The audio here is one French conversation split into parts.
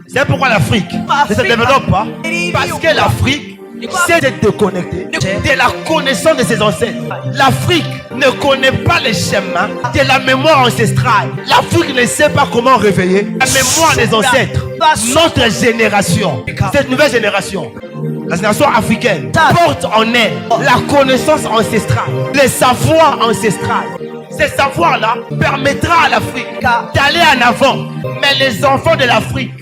C'est pourquoi l'Afrique ne se développe pas. Parce que l'Afrique c'est de te connecter de la connaissance de ses ancêtres. L'Afrique ne connaît pas les schémas de la mémoire ancestrale. L'Afrique ne sait pas comment réveiller la mémoire des ancêtres. Notre génération, cette nouvelle génération, la génération africaine, porte en elle la connaissance ancestrale, le savoir ancestral. Ce savoir-là permettra à l'Afrique d'aller en avant. Mais les enfants de l'Afrique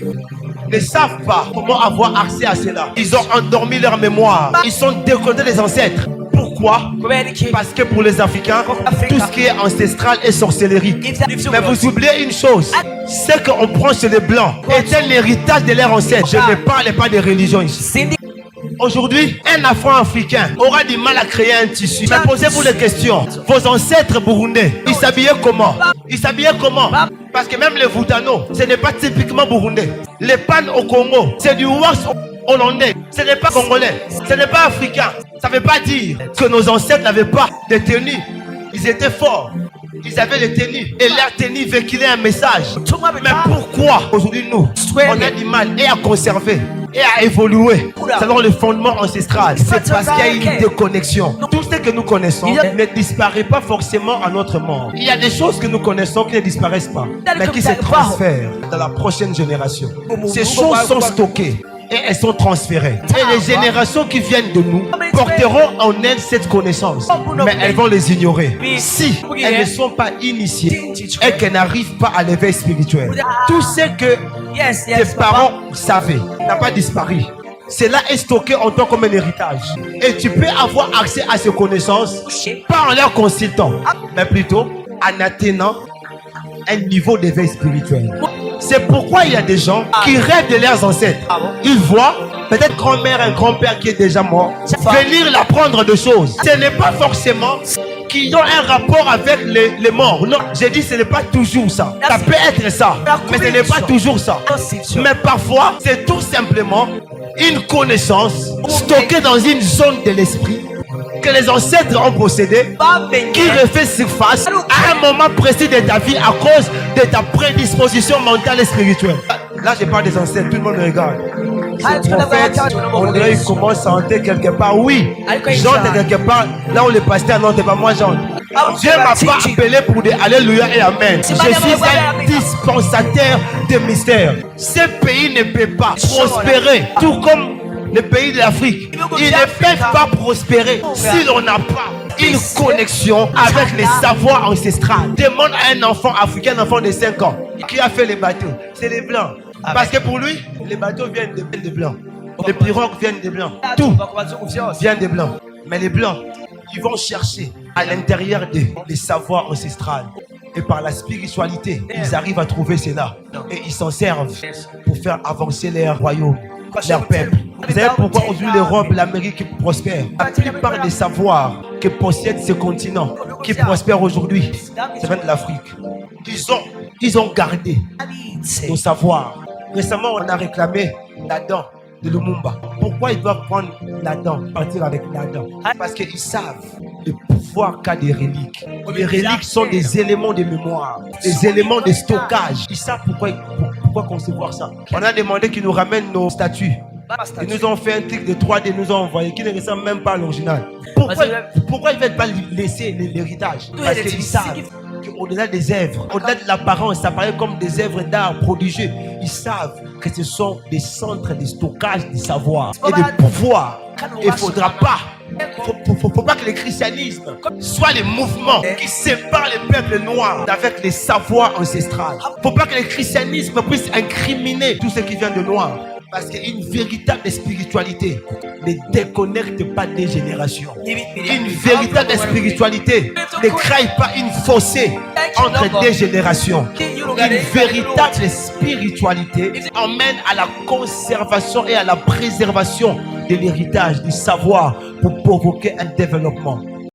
ne savent pas comment avoir accès à cela. Ils ont endormi leur mémoire. Ils sont déconnectés des ancêtres. Pourquoi? Parce que pour les Africains, tout ce qui est ancestral est sorcellerie. Mais vous oubliez une chose, ce qu'on prend chez les Blancs est un héritage de leurs ancêtres. Je ne parle pas de religion ici. Aujourd'hui, un Afro-Africain aura du mal à créer un tissu. Mais posez-vous les questions. Vos ancêtres burundais, ils s'habillaient comment? Ils s'habillaient comment? Parce que même les Voutano, ce n'est pas typiquement burundais. Les pannes au Congo, c'est du wax hollandais. Ce n'est pas congolais. Ce n'est pas africain. Ça ne veut pas dire que nos ancêtres n'avaient pas de tenues. Ils étaient forts. Ils avaient les tenues. Et leur tenue véhiculait un message. Mais pourquoi aujourd'hui nous, on a du mal et à conserver et à évoluer selon le fondement ancestral? C'est parce qu'il y a une déconnexion. Tout ce que nous connaissons ne disparaît pas forcément à notre mort. Il y a des choses que nous connaissons qui ne disparaissent pas, mais qui se transfèrent dans la prochaine génération. Ces choses sont stockées et elles sont transférées. Et les générations qui viennent de nous porteront en elles cette connaissance. Mais elles vont les ignorer. Si elles ne sont pas initiées et qu'elles n'arrivent pas à l'éveil spirituel, tout ce que tes parents savaient n'a pas disparu. Cela est stocké en toi comme un héritage. Et tu peux avoir accès à ces connaissances pas en leur consultant, mais plutôt en atteignant un niveau d'éveil spirituel. C'est pourquoi il y a des gens qui rêvent de leurs ancêtres. Ils voient peut-être grand-mère, un grand-père qui est déjà mort, venir l'apprendre de choses. Ce n'est pas forcément qu'ils ont un rapport avec les morts. Non, j'ai dit ce n'est pas toujours ça. Ça peut être ça, mais ce n'est pas toujours ça. Mais parfois, c'est tout simplement une connaissance stockée dans une zone de l'esprit que les ancêtres ont possédé, qui refait surface à un moment précis de ta vie à cause de ta prédisposition mentale et spirituelle. Là, je parle des ancêtres, tout le monde me regarde. Ce prophète, on dirait qu'il commence à hanter quelque part. Oui, j'entre quelque part. Là où le pasteur n'entre pas, moi j'entre. Dieu ne m'a pas appelé pour des alléluia et amen. Je suis un dispensateur de mystères. Ce pays ne peut pas prospérer, tout comme les pays de l'Afrique. Ils ne peuvent pas prospérer si l'on n'a pas une connexion avec les savoirs ancestrales. Demande à un enfant africain, un enfant de 5 ans, qui a fait les bateaux. C'est les Blancs. Parce que pour lui, les bateaux viennent des Blancs. Les pirogues viennent des Blancs. Tout vient des Blancs. Mais les Blancs, ils vont chercher à l'intérieur des savoirs ancestrales. Et par la spiritualité, ils arrivent à trouver cela. Et ils s'en servent pour faire avancer leur royaume, leur peuple. Vous savez pourquoi aujourd'hui l'Europe, l'Amérique prospèrent? La plupart des savoirs que possèdent ce continent qui prospèrent aujourd'hui, ça vient de l'Afrique. Ils ont gardé nos savoirs. Récemment, on a réclamé la dent de Lumumba. Pourquoi ils doivent prendre la dent, partir avec la dent? Parce qu'ils savent le pouvoir qu'a des reliques. Les reliques sont des éléments de mémoire, des éléments de stockage. Ils savent pourquoi concevoir ça. On a demandé qu'ils nous ramènent nos statues. Ils nous ont fait un truc de 3D, ils nous ont envoyé, qui ne ressemble même pas à l'original. Pourquoi ils ne veulent pas laisser l'héritage? Parce qu'ils savent qu'au-delà des œuvres, au-delà de l'apparence, ça paraît comme des œuvres d'art prodigieux. Ils savent que ce sont des centres de stockage du savoir et de pouvoir. Il ne faudra pas. Faut pas que le christianisme soit le mouvement qui sépare les peuples noirs avec les savoirs ancestrales. Faut pas que le christianisme puisse incriminer tout ce qui vient de noir. Parce qu'une véritable spiritualité ne déconnecte pas des générations. Une véritable spiritualité ne crée pas une fossé entre des générations. Une véritable spiritualité emmène à la conservation et à la préservation de l'héritage, du savoir pour provoquer un développement.